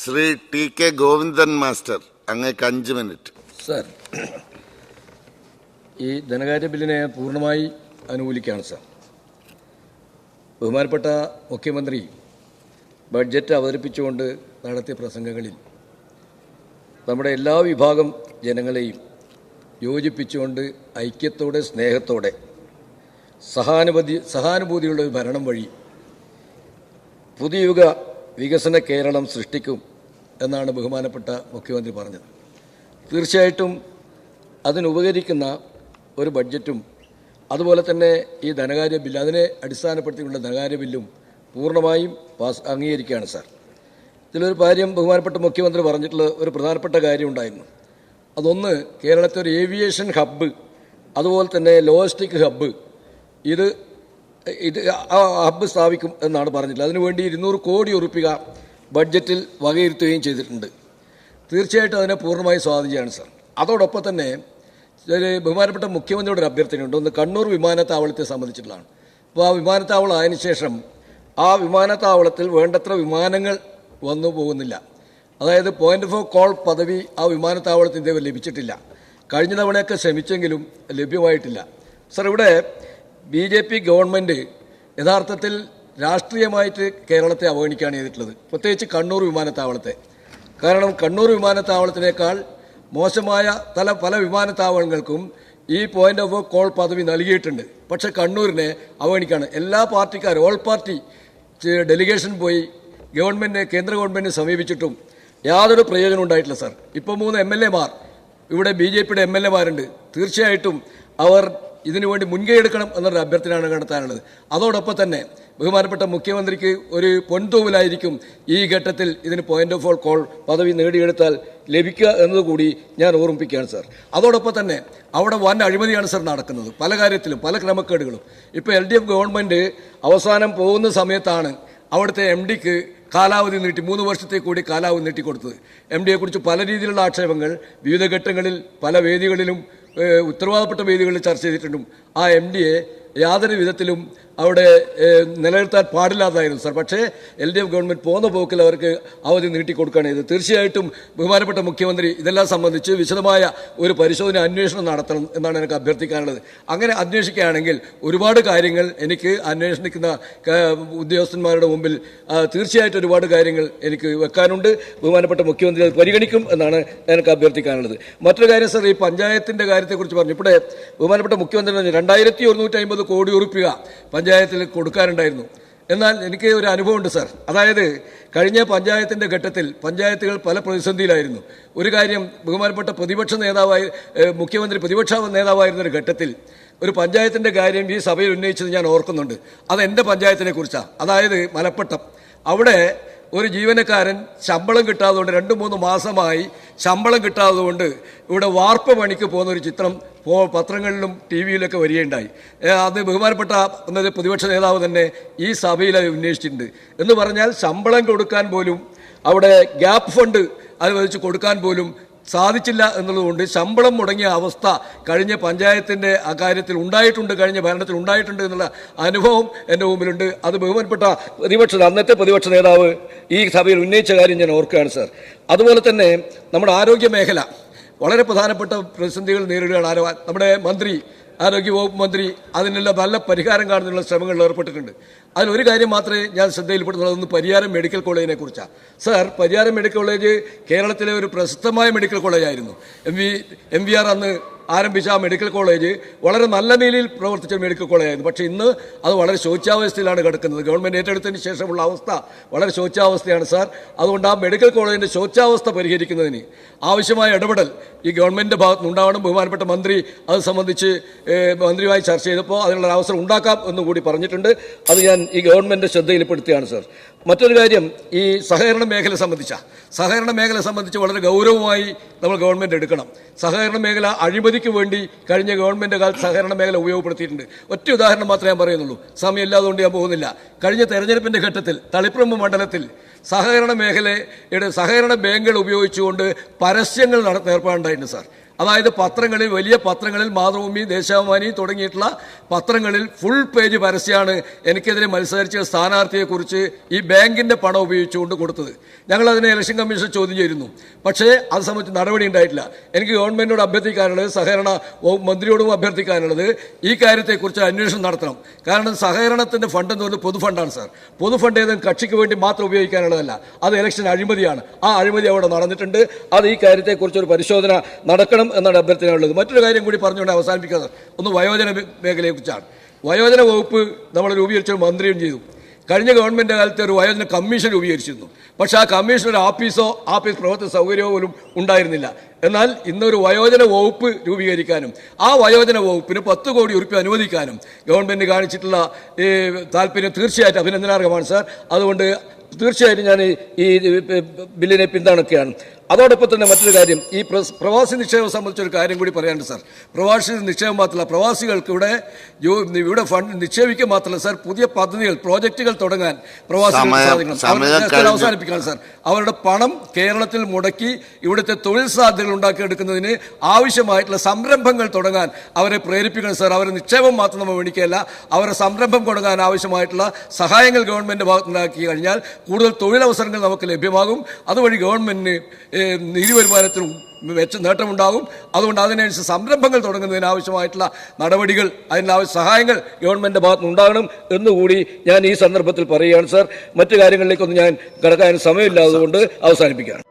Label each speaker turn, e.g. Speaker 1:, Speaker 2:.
Speaker 1: Shri T K Govindan master, അങ്ങേക്ക് 5 minute.
Speaker 2: Sir, ഈ ധനകാര്യ ബില്ലിനെ പൂർണ്ണമായി അനുകൂലിക്കുകയാണ് സർ. ബഹുമാനപ്പെട്ട മുഖ്യമന്ത്രി ബഡ്ജറ്റ് അവതരിപ്പിച്ചുകൊണ്ട് നടത്തിയ പ്രസംഗങ്ങളിൽ നമ്മുടെ എല്ലാ വിഭാഗം ജനങ്ങളെയും യോജിപ്പിച്ചുകൊണ്ട് ഐക്യത്തോടെ, സ്നേഹത്തോടെ, സഹാനുഭൂതിയുള്ള ഒരു ഭരണം വഴി പുതിയുഗ വികസന കേരളം സൃഷ്ടിക്കും എന്നാണ് ബഹുമാനപ്പെട്ട മുഖ്യമന്ത്രി പറഞ്ഞത്. തീർച്ചയായിട്ടും അതിനുപകരിക്കുന്ന ഒരു ബഡ്ജറ്റും അതുപോലെ തന്നെ ഈ ധനകാര്യ ബില്ല്, അതിനെ അടിസ്ഥാനപ്പെടുത്തിയുള്ള ധനകാര്യ ബില്ലും പൂർണ്ണമായും അംഗീകരിക്കുകയാണ് സാർ. ഇതിലൊരു കാര്യം ബഹുമാനപ്പെട്ട മുഖ്യമന്ത്രി പറഞ്ഞിട്ടുള്ള ഒരു പ്രധാനപ്പെട്ട കാര്യം ഉണ്ടായിരുന്നു. അതൊന്ന്, കേരളത്തിൽ ഒരു ഏവിയേഷൻ ഹബ്ബ്, അതുപോലെ തന്നെ ലോജിസ്റ്റിക് ഹബ്ബ്, ഇത് ഹബ്ബ് സ്ഥാപിക്കും എന്നാണ് പറഞ്ഞിട്ടുള്ളത്. അതിനുവേണ്ടി 200 കോടി രൂപ ബഡ്ജറ്റിൽ വകയിരുത്തുകയും ചെയ്തിട്ടുണ്ട്. തീർച്ചയായിട്ടും അതിനെ പൂർണ്ണമായി സ്വാധീനിക്കുകയാണ് സാർ. അതോടൊപ്പം തന്നെ ബഹുമാനപ്പെട്ട മുഖ്യമന്ത്രിയുടെ ഒരു അഭ്യർത്ഥനയുണ്ട്. ഒന്ന്, കണ്ണൂർ വിമാനത്താവളത്തെ സംബന്ധിച്ചിട്ടുള്ളതാണ്. അപ്പോൾ ആ വിമാനത്താവളം ആയതിനു ശേഷം ആ വിമാനത്താവളത്തിൽ വേണ്ടത്ര വിമാനങ്ങൾ വന്നു പോകുന്നില്ല. അതായത് പോയിന്റ് ഓഫ് കോൾ പദവി ആ വിമാനത്താവളത്തിന് ഇതേവരെ ലഭിച്ചിട്ടില്ല. കഴിഞ്ഞ തവണയൊക്കെ ശ്രമിച്ചെങ്കിലും ലഭ്യമായിട്ടില്ല. സർ, ഇവിടെ BJP ഗവൺമെൻറ് യഥാർത്ഥത്തിൽ രാഷ്ട്രീയമായിട്ട് കേരളത്തെ അവഗണിക്കുകയാണ് ചെയ്തിട്ടുള്ളത്, പ്രത്യേകിച്ച് കണ്ണൂർ വിമാനത്താവളത്തെ. കാരണം കണ്ണൂർ വിമാനത്താവളത്തിനേക്കാൾ മോശമായ പല വിമാനത്താവളങ്ങൾക്കും ഈ പോയിന്റ് ഓഫ് കോൾ പദവി നൽകിയിട്ടുണ്ട്. പക്ഷേ കണ്ണൂരിനെ അവഗണിക്കുകയാണ്. എല്ലാ പാർട്ടിക്കാരും, ഓൾ പാർട്ടി ഡെലിഗേഷൻ പോയി കേന്ദ്ര ഗവൺമെൻറ്റിനെ സമീപിച്ചിട്ടും യാതൊരു പ്രയോജനം ഉണ്ടായിട്ടില്ല സാർ. ഇപ്പോൾ 3 MLA-മാർ ഇവിടെ BJPയുടെ MLA-മാരുണ്ട്. തീർച്ചയായിട്ടും അവർ ഇതിനുവേണ്ടി മുൻകൈ എടുക്കണം എന്നൊരു അഭ്യർത്ഥനയാണ് നടത്താനുള്ളത്. അതോടൊപ്പം തന്നെ ബഹുമാനപ്പെട്ട മുഖ്യമന്ത്രിക്ക് ഒരു പൊൻതൂവലായിരിക്കും ഈ ഘട്ടത്തിൽ ഇതിന് പോയിന്റ് ഓഫ് കോൾ പദവി നേടിയെടുത്താൽ ലഭിക്കുക എന്നതുകൂടി ഞാൻ ഓർമ്മിപ്പിക്കുകയാണ് സാർ. അതോടൊപ്പം തന്നെ അവിടെ വൻ അഴിമതിയാണ് സാർ നടക്കുന്നത്, പല കാര്യത്തിലും, പല ക്രമക്കേടുകളും. ഇപ്പോൾ LDF ഗവൺമെൻറ് അവസാനം പോകുന്ന സമയത്താണ് അവിടുത്തെ MDക്ക് കാലാവധി നീട്ടി 3 വർഷത്തേക്ക് കൂടി കാലാവധി നീട്ടിക്കൊടുത്തത്. MDയെക്കുറിച്ച് പല രീതിയിലുള്ള ആക്ഷേപങ്ങൾ വിവിധ ഘട്ടങ്ങളിൽ പല വേദികളിലും ഉത്തരവാദപ്പെട്ട വേദികളിൽ ചർച്ച ചെയ്തിട്ടുണ്ടും ആ MDയെ യാതൊരു വിധത്തിലും അവിടെ നിലനിർത്താൻ പാടില്ലാതായിരുന്നു സാർ. പക്ഷേ LDF ഗവൺമെൻറ് പോകുന്ന പോക്കിൽ അവർക്ക് അവധി നീട്ടിക്കൊടുക്കുകയാണ് ചെയ്തത്. തീർച്ചയായിട്ടും ബഹുമാനപ്പെട്ട മുഖ്യമന്ത്രി ഇതെല്ലാം സംബന്ധിച്ച് വിശദമായ ഒരു പരിശോധന, അന്വേഷണം നടത്തണം എന്നാണ് എനിക്ക് അഭ്യർത്ഥിക്കാനുള്ളത്. അങ്ങനെ അന്വേഷിക്കുകയാണെങ്കിൽ ഒരുപാട് കാര്യങ്ങൾ എനിക്ക് അന്വേഷിക്കുന്ന ഉദ്യോഗസ്ഥന്മാരുടെ മുമ്പിൽ തീർച്ചയായിട്ടും ഒരുപാട് കാര്യങ്ങൾ എനിക്ക് വെക്കാനുണ്ട്. ബഹുമാനപ്പെട്ട മുഖ്യമന്ത്രി അത് പരിഗണിക്കും എന്നാണ് എനിക്ക് അഭ്യർത്ഥിക്കാനുള്ളത്. മറ്റൊരു കാര്യം സാർ, ഈ പഞ്ചായത്തിൻ്റെ കാര്യത്തെക്കുറിച്ച് പറഞ്ഞു. ഇവിടെ ബഹുമാനപ്പെട്ട മുഖ്യമന്ത്രി പറഞ്ഞു 2150 കോടി രൂപ പഞ്ചായത്തിൽ കൊടുക്കാനുണ്ടായിരുന്നു. എന്നാൽ എനിക്ക് ഒരു അനുഭവമുണ്ട് സാർ. അതായത് കഴിഞ്ഞ പഞ്ചായത്തിൻ്റെ ഘട്ടത്തിൽ പഞ്ചായത്തുകൾ പല പ്രതിസന്ധിയിലായിരുന്നു. ഒരു കാര്യം, ബഹുമാനപ്പെട്ട മുഖ്യമന്ത്രി പ്രതിപക്ഷ നേതാവായിരുന്നൊരു ഘട്ടത്തിൽ ഒരു പഞ്ചായത്തിൻ്റെ കാര്യം ഈ സഭയിൽ ഉന്നയിച്ചത് ഞാൻ ഓർക്കുന്നുണ്ട്. അത് എൻ്റെ പഞ്ചായത്തിനെ കുറിച്ചാണ്. അതായത് മലപ്പട്ടം. അവിടെ ഒരു ജീവനക്കാരൻ ശമ്പളം കിട്ടാത്തതുകൊണ്ട് 2-3 മാസമായി ശമ്പളം കിട്ടാത്തതുകൊണ്ട് ഇവിടെ വാർപ്പ് പണിക്ക് പോകുന്ന ഒരു ചിത്രം പത്രങ്ങളിലും TV-യിലൊക്കെ വരികയുണ്ടായി. അത് ബഹുമാനപ്പെട്ട പ്രതിപക്ഷ നേതാവ് തന്നെ ഈ സഭയിൽ ഉന്നയിച്ചിട്ടുണ്ട്. എന്ന് പറഞ്ഞാൽ ശമ്പളം കൊടുക്കാൻ പോലും അവിടെ ഗ്യാപ്പ് ഫണ്ട് അനുവദിച്ച് കൊടുക്കാൻ പോലും സാധിച്ചില്ല എന്നുള്ളതുകൊണ്ട് ശമ്പളം മുടങ്ങിയ അവസ്ഥ കഴിഞ്ഞ പഞ്ചായത്തിൻ്റെ അക്കാര്യത്തിൽ ഉണ്ടായിട്ടുണ്ട്, കഴിഞ്ഞ ഭരണത്തിൽ ഉണ്ടായിട്ടുണ്ട് എന്നുള്ള അനുഭവം എൻ്റെ മുമ്പിലുണ്ട്. അത് ബഹുമാനപ്പെട്ട അന്നത്തെ പ്രതിപക്ഷ നേതാവ് ഈ സഭയിൽ ഉന്നയിച്ച കാര്യം ഞാൻ ഓർക്കുകയാണ് സാർ. അതുപോലെ തന്നെ നമ്മുടെ ആരോഗ്യ മേഖല വളരെ പ്രധാനപ്പെട്ട പ്രതിസന്ധികൾ നേരിടുകയാണ്. നമ്മുടെ ആരോഗ്യവകുപ്പ് മന്ത്രി അതിനെല്ലാം നല്ല പരിഹാരം കാണുന്നതിനുള്ള ശ്രമങ്ങളിൽ ഏർപ്പെട്ടിട്ടുണ്ട്. അതിലൊരു കാര്യം മാത്രമേ ഞാൻ ശ്രദ്ധയിൽപ്പെടുന്നുള്ളൂ. അതൊന്ന് പരിയാരം മെഡിക്കൽ കോളേജിനെ കുറിച്ചാണ് സാർ. പരിയാരം മെഡിക്കൽ കോളേജ് കേരളത്തിലെ ഒരു പ്രശസ്തമായ മെഡിക്കൽ കോളേജായിരുന്നു. MVR അന്ന് ആരംഭിച്ച ആ മെഡിക്കൽ കോളേജ് വളരെ നല്ല നിലയിൽ പ്രവർത്തിച്ച മെഡിക്കൽ കോളേജായിരുന്നു. പക്ഷേ ഇന്ന് അത് വളരെ ശോച്യാവസ്ഥയിലാണ് കിടക്കുന്നത്. ഗവൺമെൻറ് ഏറ്റെടുത്തതിന് ശേഷമുള്ള അവസ്ഥ വളരെ ശോച്യാവസ്ഥയാണ് സാർ. അതുകൊണ്ട് ആ മെഡിക്കൽ കോളേജിൻ്റെ ശോച്യാവസ്ഥ പരിഹരിക്കുന്നതിന് ആവശ്യമായ ഇടപെടൽ ഈ ഗവൺമെൻറ്റിൻ്റെ ഭാഗത്തുനിന്ന് ഉണ്ടാവണം. ബഹുമാനപ്പെട്ട മന്ത്രി അത് സംബന്ധിച്ച് മന്ത്രിയുമായി ചർച്ച ചെയ്തപ്പോൾ അതിനുള്ള അവസരം ഉണ്ടാക്കാം എന്നും കൂടി പറഞ്ഞിട്ടുണ്ട്. അത് ഞാൻ ഈ ഗവൺമെൻറ് ശ്രദ്ധയിൽപ്പെടുത്തുകയാണ് സാർ. മറ്റൊരു കാര്യം, ഈ സഹകരണ മേഖല സംബന്ധിച്ച് വളരെ ഗൗരവമായി നമ്മൾ ഗവൺമെൻറ് എടുക്കണം. സഹകരണ മേഖല അഴിമതിക്ക് വേണ്ടി കഴിഞ്ഞ ഗവൺമെൻറ് കാലത്ത് സഹകരണ മേഖല ഉപയോഗപ്പെടുത്തിയിട്ടുണ്ട്. ഒറ്റ ഉദാഹരണം മാത്രമേ ഞാൻ പറയുന്നുള്ളൂ, സമയമില്ലാതുകൊണ്ട് ഞാൻ പോകുന്നില്ല. കഴിഞ്ഞ തെരഞ്ഞെടുപ്പിൻ്റെ ഘട്ടത്തിൽ തളിപ്പറമ്പ് മണ്ഡലത്തിൽ സഹകരണ മേഖലയുടെ സഹകരണ ബാങ്കുകൾ ഉപയോഗിച്ചുകൊണ്ട് പരസ്യങ്ങൾ നടത്തുന്ന ഏർപ്പാടുണ്ടായിട്ടുണ്ട് സാർ. അതായത് പത്രങ്ങളിൽ, വലിയ പത്രങ്ങളിൽ, മാതൃഭൂമി, ദേശാഭിമാനി തുടങ്ങിയിട്ടുള്ള പത്രങ്ങളിൽ ഫുൾ പേജ് പരസ്യമാണ് എനിക്കെതിരെ മത്സരിച്ച സ്ഥാനാർത്ഥിയെക്കുറിച്ച് ഈ ബാങ്കിന്റെ പണം ഉപയോഗിച്ചുകൊണ്ട് കൊടുത്തത്. ഞങ്ങളതിനെ ഇലക്ഷൻ കമ്മീഷൻ ചോദ്യം ചെയ്തിരുന്നു. പക്ഷേ അത് സംബന്ധിച്ച് നടപടി ഉണ്ടായിട്ടില്ല. എനിക്ക് ഗവൺമെന്റിനോട് അഭ്യർത്ഥിക്കാനുള്ളത്, സഹകരണ വകുപ്പ് മന്ത്രിയോടും അഭ്യർത്ഥിക്കാനുള്ളത്, ഈ കാര്യത്തെക്കുറിച്ച് അന്വേഷണം നടത്തണം. കാരണം സഹകരണത്തിന്റെ ഫണ്ട് എന്ന് പറയുന്നത് പൊതുഫണ്ടാണ് സാർ. പൊതുഫണ്ട് ഏതെങ്കിലും കക്ഷിക്ക് വേണ്ടി മാത്രം ഉപയോഗിക്കാനുള്ളതല്ല. അത് ഇലക്ഷൻ അഴിമതിയാണ്. ആ അഴിമതി അവിടെ നടന്നിട്ടുണ്ട്. അത് ഈ കാര്യത്തെക്കുറിച്ച് ഒരു പരിശോധന നടക്കണം എന്നാണ് അഭ്യർത്ഥനയുള്ളത്. മറ്റൊരു കാര്യം കൂടി പറഞ്ഞുകൊണ്ട് അവസാനിപ്പിക്കുന്നത് ഒന്ന് വയോജന മേഖലയെക്കുറിച്ചാണ്. വയോജന വകുപ്പ് നമ്മൾ രൂപീകരിച്ചൊരു മന്ത്രിയും ചെയ്തു. കഴിഞ്ഞ ഗവൺമെന്റ് കാലത്ത് ഒരു വയോജന കമ്മീഷൻ രൂപീകരിച്ചിരുന്നു. പക്ഷേ ആ കമ്മീഷൻ ഒരു ഓഫീസ് പ്രവർത്തന സൗകര്യമോ പോലും ഉണ്ടായിരുന്നില്ല. എന്നാൽ ഇന്നൊരു വയോജന വകുപ്പ് രൂപീകരിക്കാനും ആ വയോജന വകുപ്പിന് 10 കോടി രൂപ അനുവദിക്കാനും ഗവൺമെന്റ് കാണിച്ചിട്ടുള്ള താല്പര്യം തീർച്ചയായിട്ടും അഭിനന്ദനാർഹമാണ് സാർ. അതുകൊണ്ട് തീർച്ചയായിട്ടും ഞാൻ ഈ ബില്ലിനെ പിന്തുണയ്ക്കുകയാണ്. അതോടൊപ്പം തന്നെ മറ്റൊരു കാര്യം, ഈ പ്രവാസി നിക്ഷേപം സംബന്ധിച്ചൊരു കാര്യം കൂടി പറയാനുണ്ട് സാർ. പ്രവാസി നിക്ഷേപം മാത്രമല്ല, പ്രവാസികൾക്ക് ഇവിടെ ഫണ്ട് നിക്ഷേപിക്കുക മാത്രമല്ല സാർ, പുതിയ പദ്ധതികൾ, പ്രോജക്റ്റുകൾ തുടങ്ങാൻ പ്രവാസികൾക്ക് സാധിക്കണം. അവസാനിപ്പിക്കണം സാർ. അവരുടെ പണം കേരളത്തിൽ മുടക്കി ഇവിടുത്തെ തൊഴിൽ സാധ്യതകൾ ഉണ്ടാക്കിയെടുക്കുന്നതിന് ആവശ്യമായിട്ടുള്ള സംരംഭങ്ങൾ തുടങ്ങാൻ അവരെ പ്രേരിപ്പിക്കണം സാർ. അവരെ നിക്ഷേപം മാത്രം നമ്മൾ മേടിക്കുകയല്ല, അവരെ സംരംഭം തുടങ്ങാൻ ആവശ്യമായിട്ടുള്ള സഹായങ്ങൾ ഗവൺമെന്റ് ഭാഗത്തുണ്ടാക്കി കഴിഞ്ഞാൽ കൂടുതൽ തൊഴിലവസരങ്ങൾ നമുക്ക് ലഭ്യമാകും. അതുവഴി ഗവൺമെന്റിന് നികുതി വരുമാനത്തിൽ നേട്ടമുണ്ടാകും. അതുകൊണ്ട് അതിനനുസരിച്ച് സംരംഭങ്ങൾ തുടങ്ങുന്നതിന് ആവശ്യമായിട്ടുള്ള നടപടികൾ, അതിനുള്ള സഹായങ്ങൾ ഗവൺമെന്റിന്റെ ഭാഗത്തുനിന്ന് ഉണ്ടാകണം എന്നുകൂടി ഞാൻ ഈ സന്ദർഭത്തിൽ പറയുകയാണ് സാർ. മറ്റു കാര്യങ്ങളിലേക്കൊന്നും ഞാൻ കടക്കാൻ സമയമില്ലാത്തതുകൊണ്ട് അവസാനിപ്പിക്കുകയാണ്.